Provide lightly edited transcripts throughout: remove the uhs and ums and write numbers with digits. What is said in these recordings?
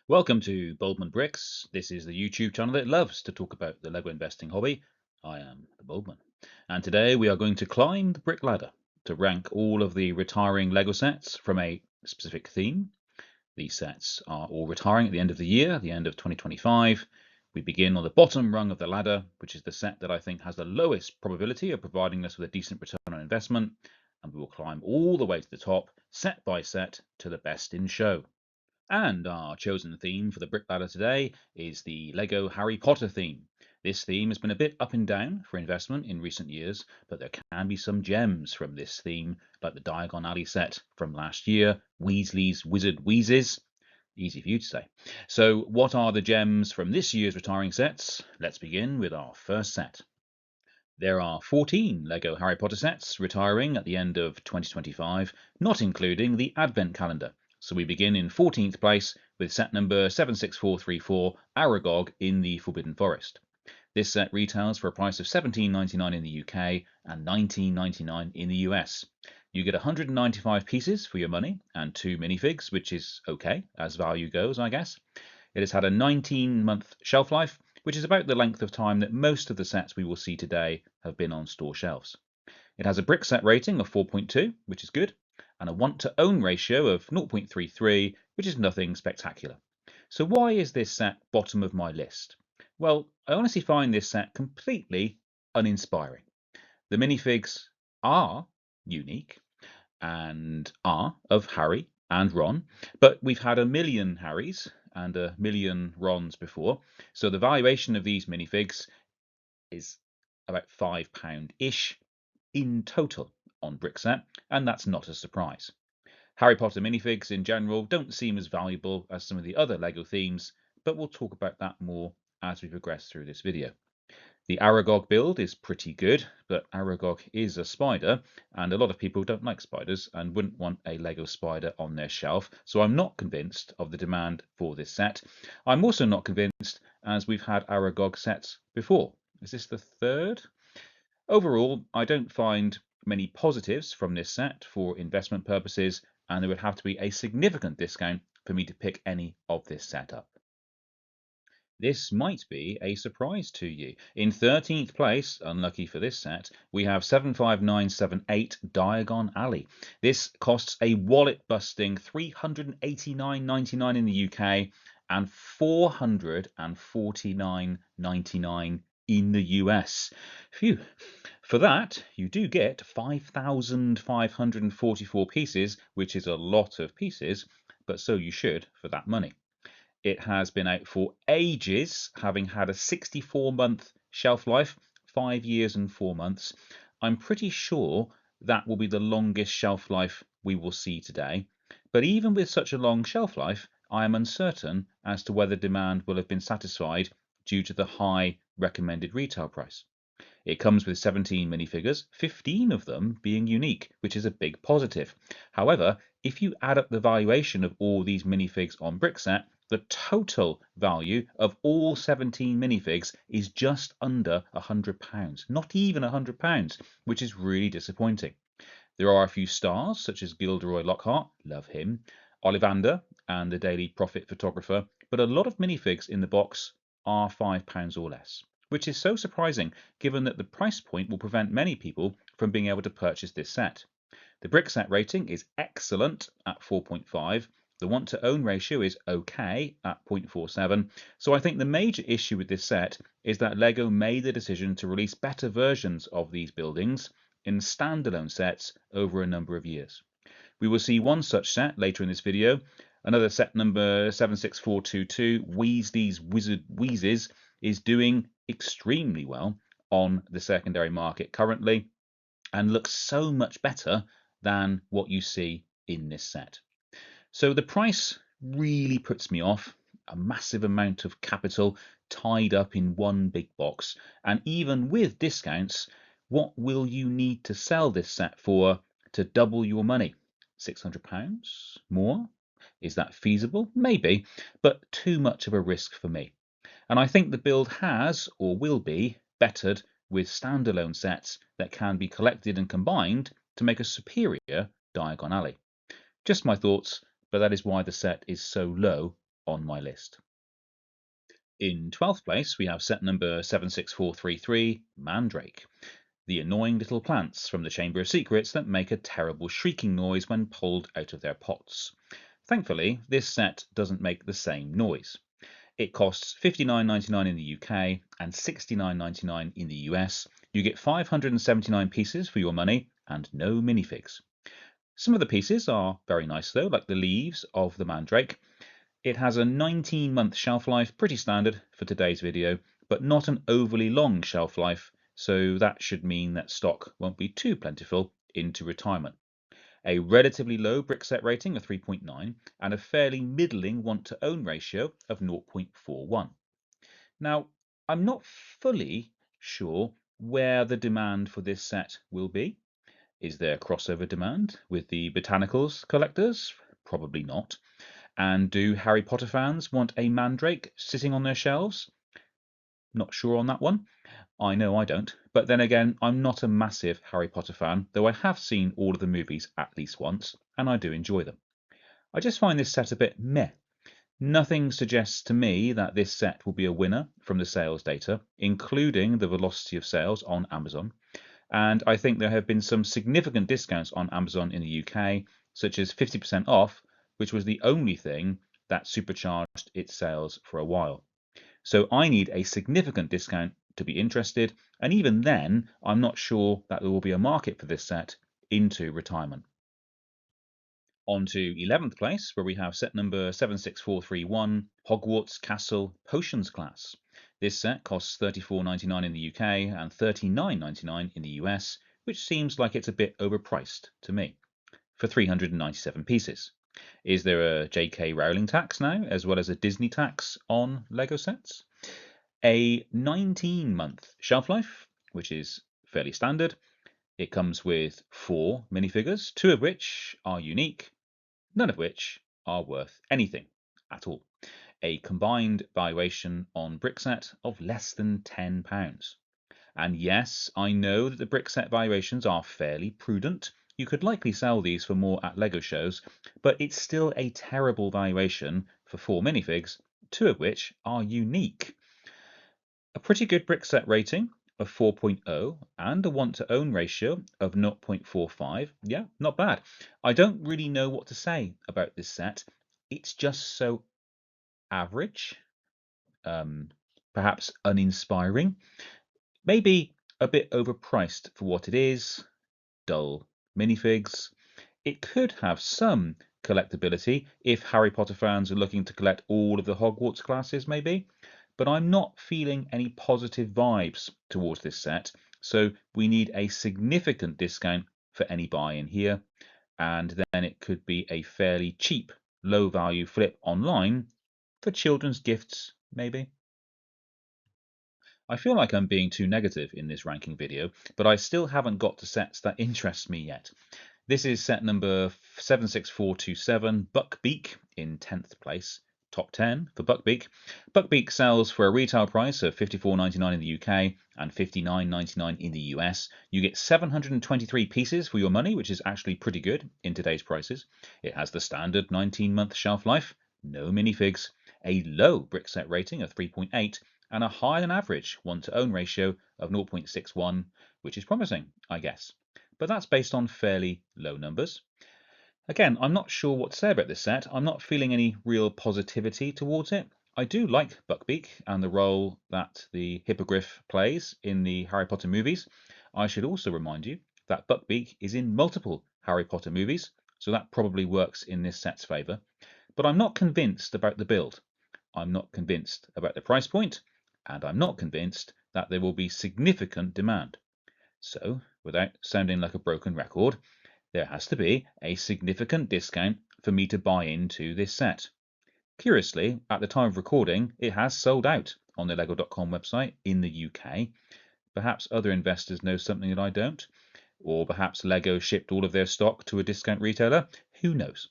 Welcome to Boldman Bricks. This is the YouTube channel that loves to talk about the LEGO investing hobby. I am the Boldman, and today we are going to climb the brick ladder to rank all of the retiring LEGO sets from a specific theme. These sets are all retiring at the end of the year, the end of 2025. We begin on the bottom rung of the ladder, which is the set that I think has the lowest probability of providing us with a decent return on investment, and we will climb all the way to the top, set by set, to the best in show. And our chosen theme for the brick ladder today is the LEGO Harry Potter theme. This theme has been a bit up and down for investment in recent years, but there can be some gems from this theme, like the Diagon Alley set from last year, Weasley's Wizard Wheezes. Easy for you to say. So what are the gems from this year's retiring sets? Let's begin with our first set. There are 14 LEGO Harry Potter sets retiring at the end of 2025, not including the Advent calendar. So we begin in 14th place with set number 76434, Aragog in the Forbidden Forest. This set retails for a price of $17.99 in the UK and $19.99 in the US. You get 195 pieces for your money and 2 minifigs, which is okay as value goes, I guess. It has had a 19-month shelf life, which is about the length of time that most of the sets we will see today have been on store shelves. It has a brick set rating of 4.2, which is good, and a want-to-own ratio of 0.33, which is nothing spectacular. So why is this set bottom of my list? Well, I honestly find this set completely uninspiring. The minifigs are unique and are of Harry and Ron, but we've had a million Harrys and a million Rons before, so the valuation of these minifigs is about £5-ish in total on Brickset, and that's not a surprise. Harry Potter minifigs in general don't seem as valuable as some of the other LEGO themes, but we'll talk about that more as we progress through this video. The Aragog build is pretty good, but Aragog is a spider, and a lot of people don't like spiders and wouldn't want a LEGO spider on their shelf, so I'm not convinced of the demand for this set. I'm also not convinced as we've had Aragog sets before. Is this the third? Overall, I don't find many positives from this set for investment purposes, and there would have to be a significant discount for me to pick any of this set up. This might be a surprise to you. In 13th place, unlucky for this set, we have 75978 Diagon Alley. This costs a wallet-busting $389.99 in the UK and $449.99 in the US. Phew. For that, you do get 5,544 pieces, which is a lot of pieces, but so you should for that money. It has been out for ages, having had a 64-month shelf life, 5 years and 4 months. I'm pretty sure that will be the longest shelf life we will see today. But even with such a long shelf life, I am uncertain as to whether demand will have been satisfied due to the high recommended retail price. It comes with 17 minifigures, 15 of them being unique, which is a big positive. However, if you add up the valuation of all these minifigs on Brickset, the total value of all 17 minifigs is just under £100, not even £100, which is really disappointing. There are a few stars, such as Gilderoy Lockhart, love him, Ollivander, and the Daily Prophet photographer, but a lot of minifigs in the box are £5 or less, which is so surprising given that the price point will prevent many people from being able to purchase this set. The Brickset rating is excellent at 4.5. The want-to-own ratio is okay at 0.47, so I think the major issue with this set is that LEGO made the decision to release better versions of these buildings in standalone sets over a number of years. We will see one such set later in this video. Another set number 76422, Weasley's Wizard Wheezes, is doing extremely well on the secondary market currently and looks so much better than what you see in this set. So the price really puts me off. A massive amount of capital tied up in one big box, and even with discounts, what will you need to sell this set for to double your money? £600 more? Is that feasible? Maybe, but too much of a risk for me. And I think the build has, or will be, bettered with standalone sets that can be collected and combined to make a superior Diagon Alley. Just my thoughts, but that is why the set is so low on my list. In 12th place, we have set number 76433, Mandrake, the annoying little plants from the Chamber of Secrets that make a terrible shrieking noise when pulled out of their pots. Thankfully, this set doesn't make the same noise. It costs $59.99 in the UK and $69.99 in the US. You get 579 pieces for your money and no minifigs. Some of the pieces are very nice though, like the leaves of the Mandrake. It has a 19-month shelf life, pretty standard for today's video, but not an overly long shelf life, so that should mean that stock won't be too plentiful into retirement. A relatively low brick set rating of 3.9 and a fairly middling want-to-own ratio of 0.41. Now, I'm not fully sure where the demand for this set will be. Is there crossover demand with the botanicals collectors? Probably not. And do Harry Potter fans want a Mandrake sitting on their shelves? Not sure on that one. I know I don't. But then again, I'm not a massive Harry Potter fan, though I have seen all of the movies at least once, and I do enjoy them. I just find this set a bit meh. Nothing suggests to me that this set will be a winner from the sales data, including the velocity of sales on Amazon. And I think there have been some significant discounts on Amazon in the UK, such as 50% off, which was the only thing that supercharged its sales for a while. So I need a significant discount to be interested, and even then, I'm not sure that there will be a market for this set into retirement. On to 11th place, where we have set number 76431, Hogwarts Castle Potions class. This set costs $34.99 in the UK and $39.99 in the US, which seems like it's a bit overpriced to me, for 397 pieces. Is there a J.K. Rowling tax now, as well as a Disney tax on LEGO sets? A 19-month shelf life, which is fairly standard. It comes with 4 minifigures, 2 of which are unique, none of which are worth anything at all. A combined valuation on Brickset of less than £10. And yes, I know that the Brickset valuations are fairly prudent. You could likely sell these for more at LEGO shows, but it's still a terrible valuation for 4 minifigs, 2 of which are unique. A pretty good Brickset rating of 4.0 and a want-to-own ratio of 0.45. Yeah, not bad. I don't really know what to say about this set. It's just so average, perhaps uninspiring, maybe a bit overpriced for what it is, dull minifigs. It could have some collectability if Harry Potter fans are looking to collect all of the Hogwarts classes, maybe. But I'm not feeling any positive vibes towards this set, so we need a significant discount for any buy-in here, and then it could be a fairly cheap, low-value flip online for children's gifts, maybe. I feel like I'm being too negative in this ranking video, but I still haven't got to sets that interest me yet. This is set number 76427, Buckbeak, in 10th place. Top 10 for Buckbeak. Buckbeak sells for a retail price of $54.99 in the UK and $59.99 in the US. You get 723 pieces for your money, which is actually pretty good in today's prices. It has the standard 19-month shelf life, no minifigs, a low brick set rating of 3.8, and a higher than average want-to-own ratio of 0.61, which is promising, I guess. But that's based on fairly low numbers. Again, I'm not sure what to say about this set. I'm not feeling any real positivity towards it. I do like Buckbeak and the role that the Hippogriff plays in the Harry Potter movies. I should also remind you that Buckbeak is in multiple Harry Potter movies, so that probably works in this set's favour. But I'm not convinced about the build. I'm not convinced about the price point, and I'm not convinced that there will be significant demand. So, without sounding like a broken record, there has to be a significant discount for me to buy into this set. Curiously, at the time of recording, it has sold out on the Lego.com website in the UK. Perhaps other investors know something that I don't, or perhaps Lego shipped all of their stock to a discount retailer. Who knows?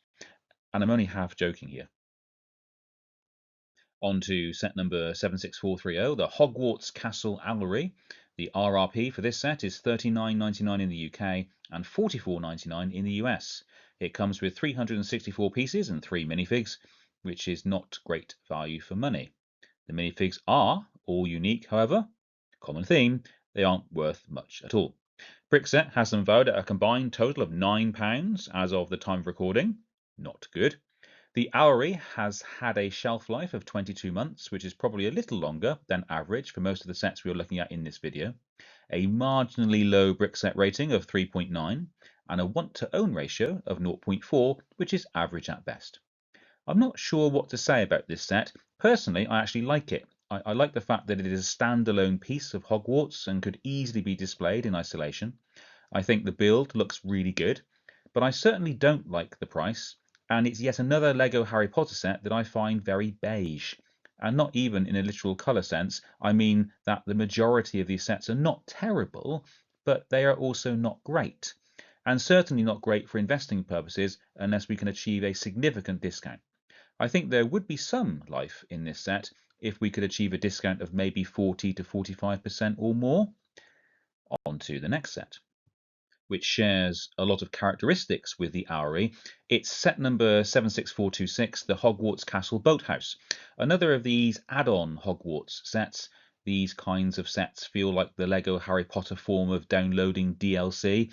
And I'm only half joking here. On to set number 76430, the Hogwarts Castle Owlery. The RRP for this set is $39.99 in the UK and $44.99 in the US. It comes with 364 pieces and 3 minifigs. which is not great value for money. The minifigs are all unique, however. Common theme, they aren't worth much at all. Brickset has them valued at a combined total of £9 as of the time of recording. Not good. The Owlery has had a shelf life of 22 months, which is probably a little longer than average for most of the sets we are looking at in this video. A marginally low Brickset rating of 3.9 and a want-to-own ratio of 0.4, which is average at best. I'm not sure what to say about this set. Personally, I actually like it. I like the fact that it is a standalone piece of Hogwarts and could easily be displayed in isolation. I think the build looks really good, but I certainly don't like the price, and it's yet another LEGO Harry Potter set that I find very beige. And not even in a literal colour sense, I mean that the majority of these sets are not terrible, but they are also not great. And certainly not great for investing purposes unless we can achieve a significant discount. I think there would be some life in this set if we could achieve a discount of maybe 40 to 45% or more. On to the next set, which shares a lot of characteristics with the Owlery. It's set number 76426, the Hogwarts Castle Boathouse. Another of these add-on Hogwarts sets. These kinds of sets feel like the LEGO Harry Potter form of downloading DLC.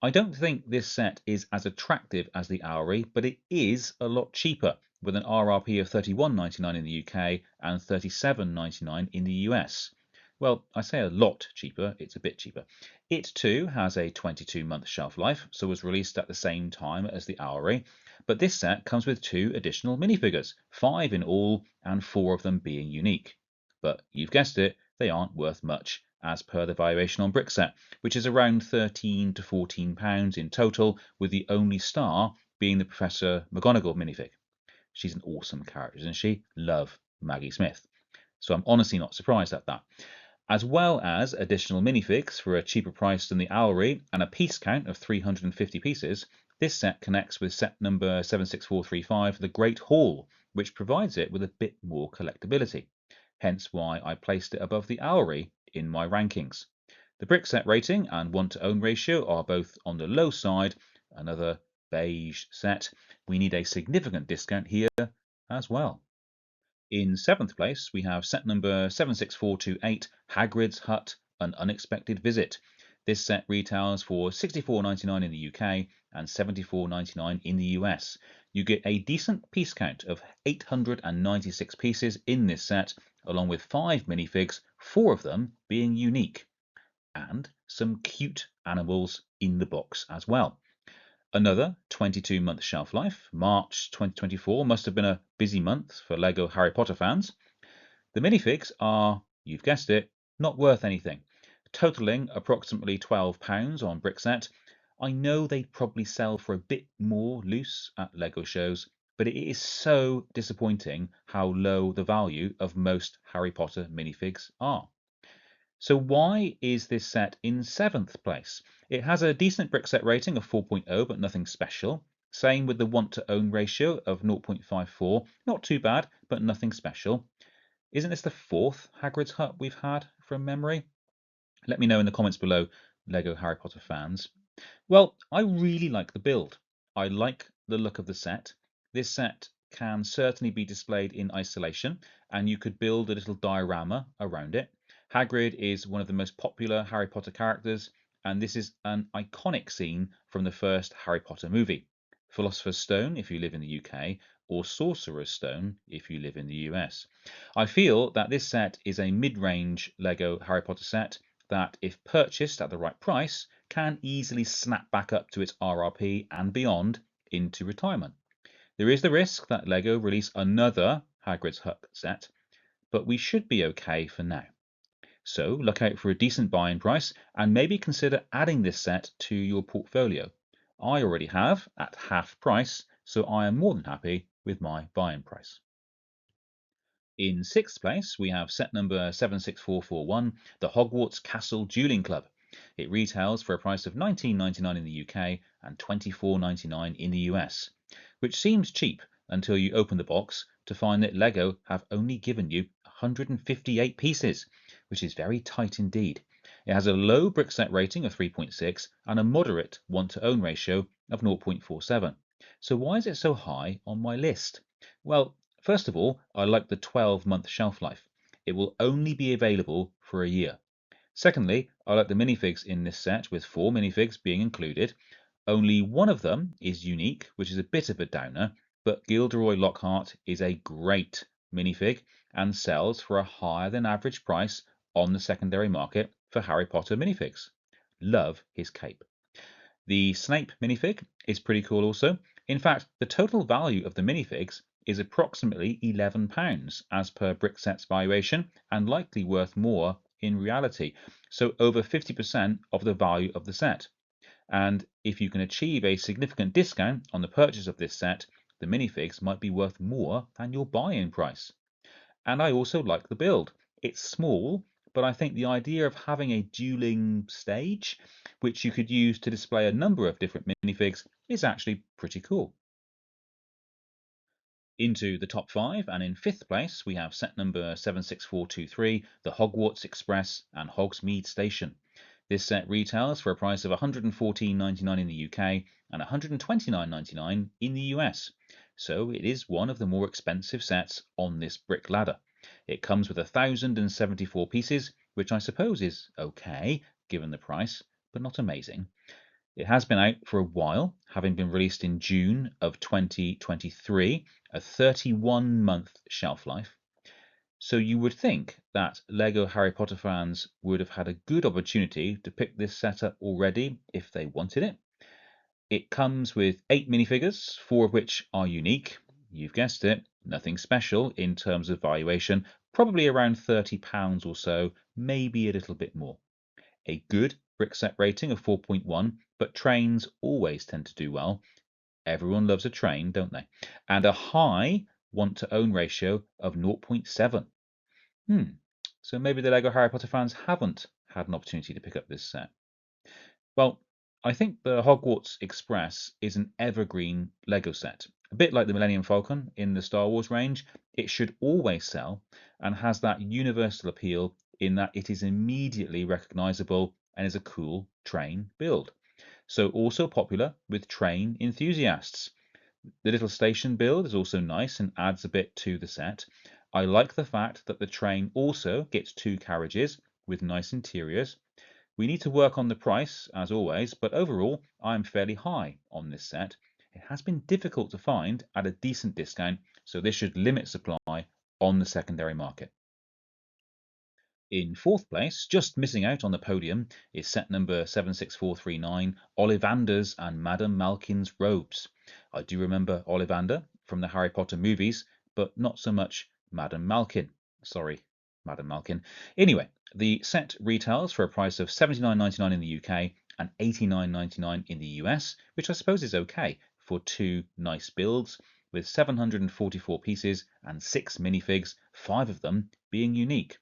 I don't think this set is as attractive as the Owlery, but it is a lot cheaper, with an RRP of £31.99 in the UK and £37.99 in the US. Well, I say a lot cheaper, it's a bit cheaper. It too has a 22-month shelf life, so was released at the same time as the Owlery, but this set comes with 2 additional minifigures, 5 in all, and 4 of them being unique. But you've guessed it, they aren't worth much, as per the valuation on Brickset, which is around £13 to £14 in total, with the only star being the Professor McGonagall minifig. She's an awesome character, isn't she? Love Maggie Smith. So I'm honestly not surprised at that. As well as additional minifigs for a cheaper price than the Owlery and a piece count of 350 pieces, this set connects with set number 76435, the Great Hall, which provides it with a bit more collectability. Hence why I placed it above the Owlery in my rankings. The Brickset rating and want-to-own ratio are both on the low side. Another beige set. We need a significant discount here as well. In 7th place, we have set number 76428, Hagrid's Hut, An Unexpected Visit. This set retails for £64.99 in the UK and £74.99 in the US. You get a decent piece count of 896 pieces in this set, along with 5 minifigs, 4 of them being unique, and some cute animals in the box as well. Another 22-month shelf life. March 2024 must have been a busy month for LEGO Harry Potter fans. The minifigs are, you've guessed it, not worth anything, totaling approximately £12 on Brickset. I know they'd probably sell for a bit more loose at LEGO shows, but it is so disappointing how low the value of most Harry Potter minifigs are. So why is this set in 7th place? It has a decent Brickset rating of 4.0, but nothing special. Same with the want-to-own ratio of 0.54. Not too bad, but nothing special. Isn't this the 4th Hagrid's Hut we've had from memory? Let me know in the comments below, LEGO Harry Potter fans. Well, I really like the build. I like the look of the set. This set can certainly be displayed in isolation, and you could build a little diorama around it. Hagrid is one of the most popular Harry Potter characters, and this is an iconic scene from the first Harry Potter movie. Philosopher's Stone if you live in the UK, or Sorcerer's Stone if you live in the US. I feel that this set is a mid-range LEGO Harry Potter set that, if purchased at the right price, can easily snap back up to its RRP and beyond into retirement. There is the risk that LEGO release another Hagrid's Hut set, but we should be okay for now. So look out for a decent buying price and maybe consider adding this set to your portfolio. I already have at half price, so I am more than happy with my buying price. In 6th place, we have set number 76441, the Hogwarts Castle Dueling Club. It retails for a price of £19.99 in the UK and £24.99 in the US, which seems cheap until you open the box to find that LEGO have only given you 158 pieces, which is very tight indeed. It has a low Brickset rating of 3.6 and a moderate want-to-own ratio of 0.47. So why is it so high on my list? Well, First of all, I like the 12-month shelf life. It will only be available for a year. Secondly, I like the minifigs in this set, with 4 minifigs being included. Only one of them is unique, which is a bit of a downer, but Gilderoy Lockhart is a great minifig and sells for a higher than average price on the secondary market for Harry Potter minifigs. Love his cape. The Snape minifig is pretty cool also. In fact, the total value of the minifigs is approximately £11 as per Brickset's valuation, and likely worth more in reality. So over 50% of the value of the set. And if you can achieve a significant discount on the purchase of this set, the minifigs might be worth more than your buy-in price. And I also like the build. It's small, but I think the idea of having a dueling stage, which you could use to display a number of different minifigs, is actually pretty cool. Into the top 5, and in 5th place we have set number 76423, the Hogwarts Express and Hogsmeade Station. This set retails for a price of £114.99 in the UK and £129.99 in the US, so it is one of the more expensive sets on this brick ladder. It comes with 1,074 pieces, which I suppose is okay given the price, but not amazing. It has been out for a while, having been released in June of 2023, a 31-month shelf life. So you would think that LEGO Harry Potter fans would have had a good opportunity to pick this set up already if they wanted it. It comes with 8 minifigures, 4 of which are unique. You've guessed it, nothing special in terms of valuation, probably around £30 or so, maybe a little bit more. A good Brickset rating of 4.1, but trains always tend to do well. Everyone loves a train, don't they? And a high want-to-own ratio of 0.7. So maybe the LEGO Harry Potter fans haven't had an opportunity to pick up this set. Well, I think the Hogwarts Express is an evergreen LEGO set. A bit like the Millennium Falcon in the Star Wars range, it should always sell and has that universal appeal in that it is immediately recognizable and is a cool train build. So also popular with train enthusiasts. The little station build is also nice and adds a bit to the set. I like the fact that the train also gets 2 carriages with nice interiors. We need to work on the price, as always, but overall I am fairly high on this set. It has been difficult to find at a decent discount, so this should limit supply on the secondary market. In 4th place, just missing out on the podium, is set number 76439, Ollivanders and Madame Malkin's Robes. I do remember Ollivander from the Harry Potter movies, but not so much Madame Malkin. Sorry, Madame Malkin. Anyway, the set retails for a price of £79.99 in the UK and £89.99 in the US, which I suppose is okay for 2 nice builds, with 744 pieces and 6 minifigs, 5 of them being unique.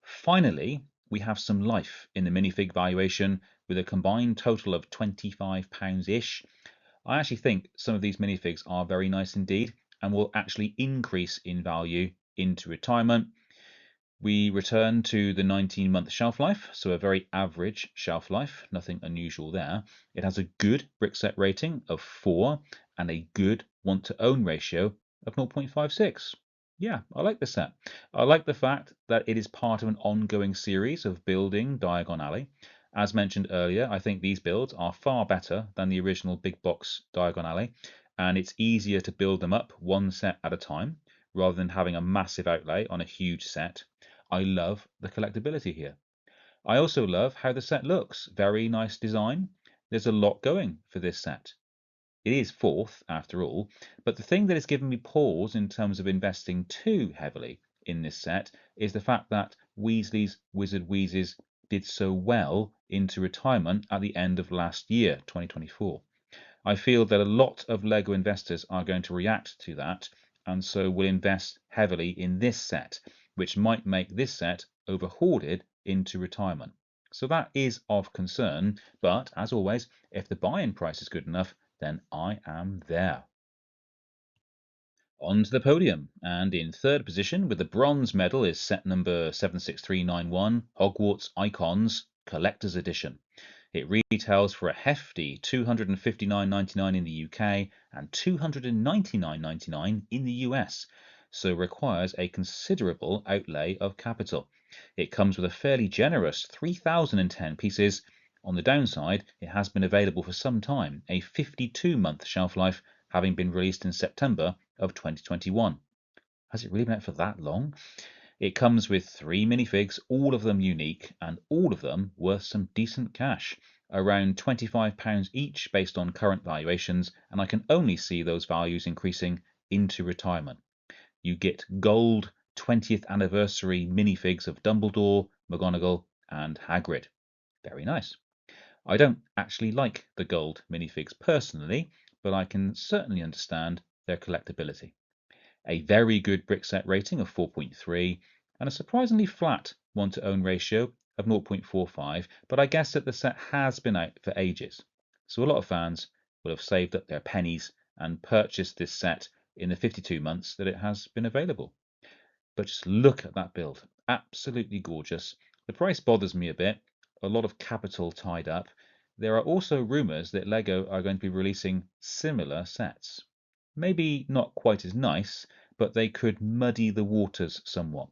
Finally, we have some life in the minifig valuation, with a combined total of £25-ish. I actually think some of these minifigs are very nice indeed and will actually increase in value into retirement. We return to the 19-month shelf life, so a very average shelf life, nothing unusual there. It has a good Brickset rating of 4 and a good want-to-own ratio of 0.56. Yeah, I like this set. I like the fact that it is part of an ongoing series of building Diagon Alley. As mentioned earlier, I think these builds are far better than the original big box Diagon Alley, and it's easier to build them up one set at a time, rather than having a massive outlay on a huge set. I love the collectability here. I also love how the set looks. Very nice design. There's a lot going for this set. It is 4th, after all, but the thing that has given me pause in terms of investing too heavily in this set is the fact that Weasley's Wizard Wheezes did so well into retirement at the end of last year, 2024. I feel that a lot of LEGO investors are going to react to that, and so will invest heavily in this set, which might make this set over-hoarded into retirement. So that is of concern, but as always, if the buy-in price is good enough, then I am there. On to the podium, and in 3rd position with the bronze medal is set number 76391, Hogwarts Icons Collector's Edition. It retails for a hefty £259.99 in the UK and £299.99 in the US. so requires a considerable outlay of capital. It comes with a fairly generous 3,010 pieces. On the downside, it has been available for some time, a 52-month shelf life, having been released in September of 2021. Has it really been out for that long? It comes with 3 minifigs, all of them unique, and all of them worth some decent cash, around £25 each based on current valuations, and I can only see those values increasing into retirement. You get gold 20th anniversary minifigs of Dumbledore, McGonagall, and Hagrid. Very nice. I don't actually like the gold minifigs personally, but I can certainly understand their collectability. A very good brick set rating of 4.3, and a surprisingly flat 1 to own ratio of 0.45, but I guess that the set has been out for ages. So a lot of fans will have saved up their pennies and purchased this set in the 52 months that it has been available. But just look at that build. Absolutely gorgeous. The price bothers me a bit. A lot of capital tied up. There are also rumours that LEGO are going to be releasing similar sets. Maybe not quite as nice, but they could muddy the waters somewhat.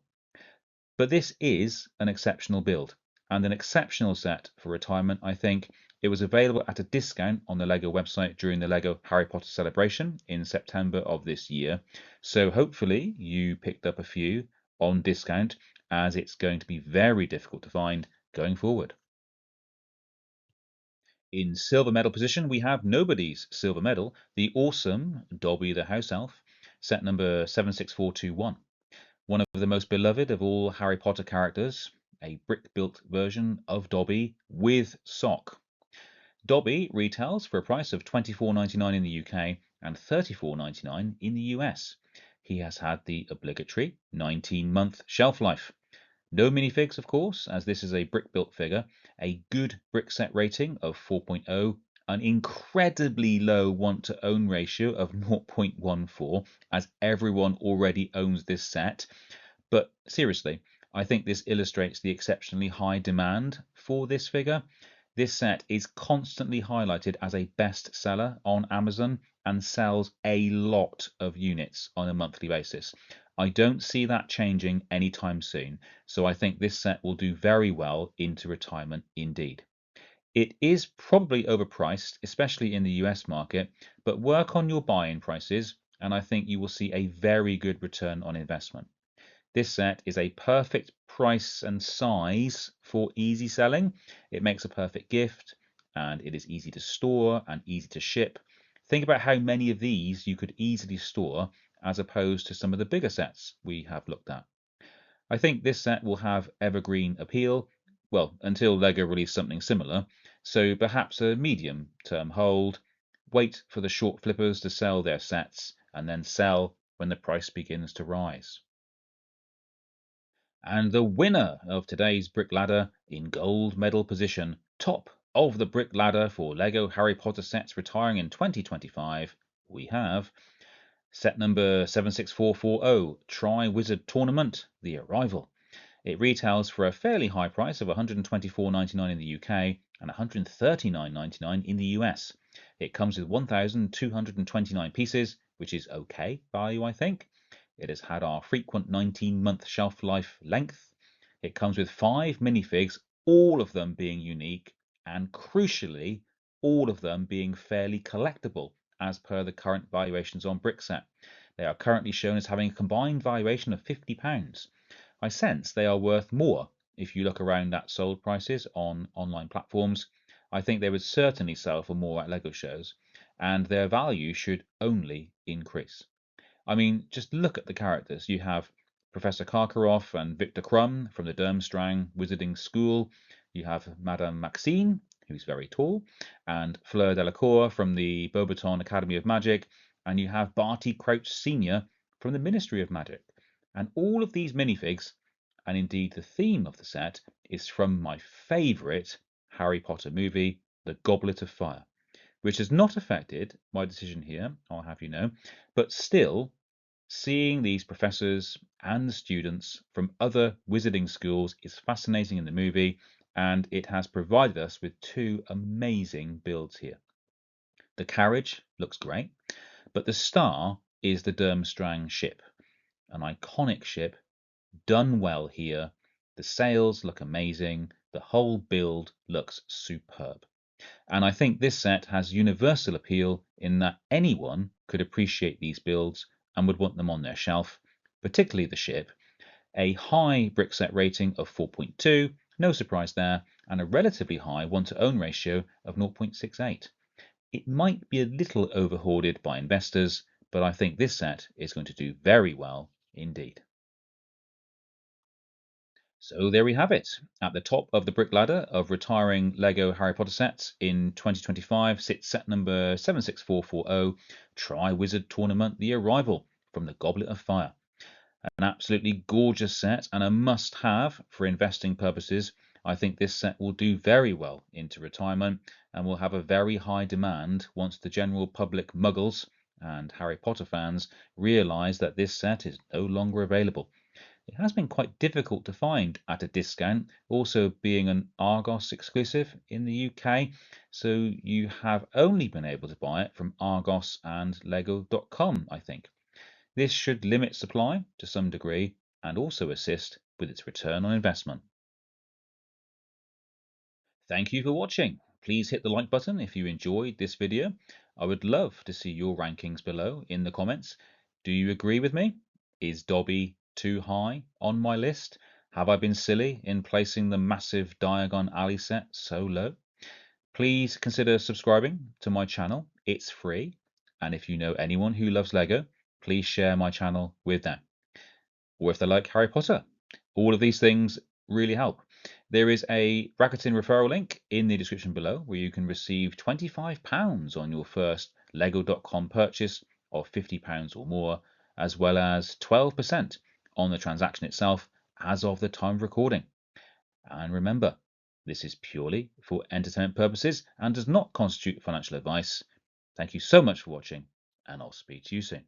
But this is an exceptional build, and an exceptional set for retirement, I think. It was available at a discount on the LEGO website during the LEGO Harry Potter celebration in September of this year. So hopefully you picked up a few on discount, as it's going to be very difficult to find going forward. In silver medal position, we have nobody's silver medal, the awesome Dobby the House-Elf, set number 76421. One of the most beloved of all Harry Potter characters, a brick-built version of Dobby with sock. Dobby retails for a price of £24.99 in the UK and £34.99 in the US. He has had the obligatory 19-month shelf life. No minifigs, of course, as this is a brick-built figure, a good brick set rating of 4.0, an incredibly low want-to-own ratio of 0.14, as everyone already owns this set. But seriously, I think this illustrates the exceptionally high demand for this figure. This set is constantly highlighted as a bestseller on Amazon and sells a lot of units on a monthly basis. I don't see that changing anytime soon, so I think this set will do very well into retirement indeed. It is probably overpriced, especially in the US market, but work on your buy-in prices and I think you will see a very good return on investment. This set is a perfect price and size for easy selling. It makes a perfect gift, and it is easy to store and easy to ship. Think about how many of these you could easily store as opposed to some of the bigger sets we have looked at. I think this set will have evergreen appeal, well, until LEGO release something similar, so perhaps a medium-term hold, wait for the short flippers to sell their sets, and then sell when the price begins to rise. And the winner of today's brick ladder in gold medal position, top of the brick ladder for LEGO Harry Potter sets retiring in 2025, we have set number 76440, Triwizard Tournament, The Arrival. It retails for a fairly high price of £124.99 in the UK and £139.99 in the US. It comes with 1,229 pieces, which is okay value, I think. It has had our frequent 19-month shelf life length. It comes with 5 minifigs, all of them being unique, and crucially, all of them being fairly collectible as per the current valuations on Brickset. They are currently shown as having a combined valuation of £50. I sense they are worth more if you look around at sold prices on online platforms. I think they would certainly sell for more at LEGO shows, and their value should only increase. I mean, just look at the characters. You have Professor Karkaroff and Victor Crumb from the Durmstrang Wizarding School. You have Madame Maxine, who's very tall, and Fleur Delacour from the Beauxbaton Academy of Magic, and you have Barty Crouch Sr. from the Ministry of Magic. And all of these minifigs, and indeed the theme of the set, is from my favourite Harry Potter movie, The Goblet of Fire, which has not affected my decision here, I'll have you know, but still, seeing these professors and students from other wizarding schools is fascinating in the movie, and it has provided us with 2 amazing builds here. The carriage looks great, but the star is the Durmstrang ship. an iconic ship, done well here. The sails look amazing. The whole build looks superb. And I think this set has universal appeal in that anyone could appreciate these builds and would want them on their shelf, particularly the ship. A high brick set rating of 4.2, no surprise there, and a relatively high 1 to own ratio of 0.68. It might be a little overhoarded by investors, but I think this set is going to do very well indeed. So there we have it. At the top of the brick ladder of retiring LEGO Harry Potter sets in 2025 sits set number 76440, Triwizard Tournament The Arrival from the Goblet of Fire. An absolutely gorgeous set and a must-have for investing purposes. I think this set will do very well into retirement and will have a very high demand once the general public muggles and Harry Potter fans realise that this set is no longer available. It has been quite difficult to find at a discount, also being an Argos exclusive in the UK, so you have only been able to buy it from Argos and Lego.com, I think. This should limit supply to some degree and also assist with its return on investment. Thank you for watching. Please hit the like button if you enjoyed this video. I would love to see your rankings below in the comments. Do you agree with me? Is Dobby too high on my list? Have I been silly in placing the massive Diagon Alley set so low? Please consider subscribing to my channel. It's free. And if you know anyone who loves Lego, please share my channel with them. Or if they like Harry Potter. All of these things really help. There is a Rakuten referral link in the description below where you can receive £25 on your first Lego.com purchase of £50 or more, as well as 12% on the transaction itself as of the time of recording. And remember, this is purely for entertainment purposes and does not constitute financial advice. Thank you so much for watching, and I'll speak to you soon.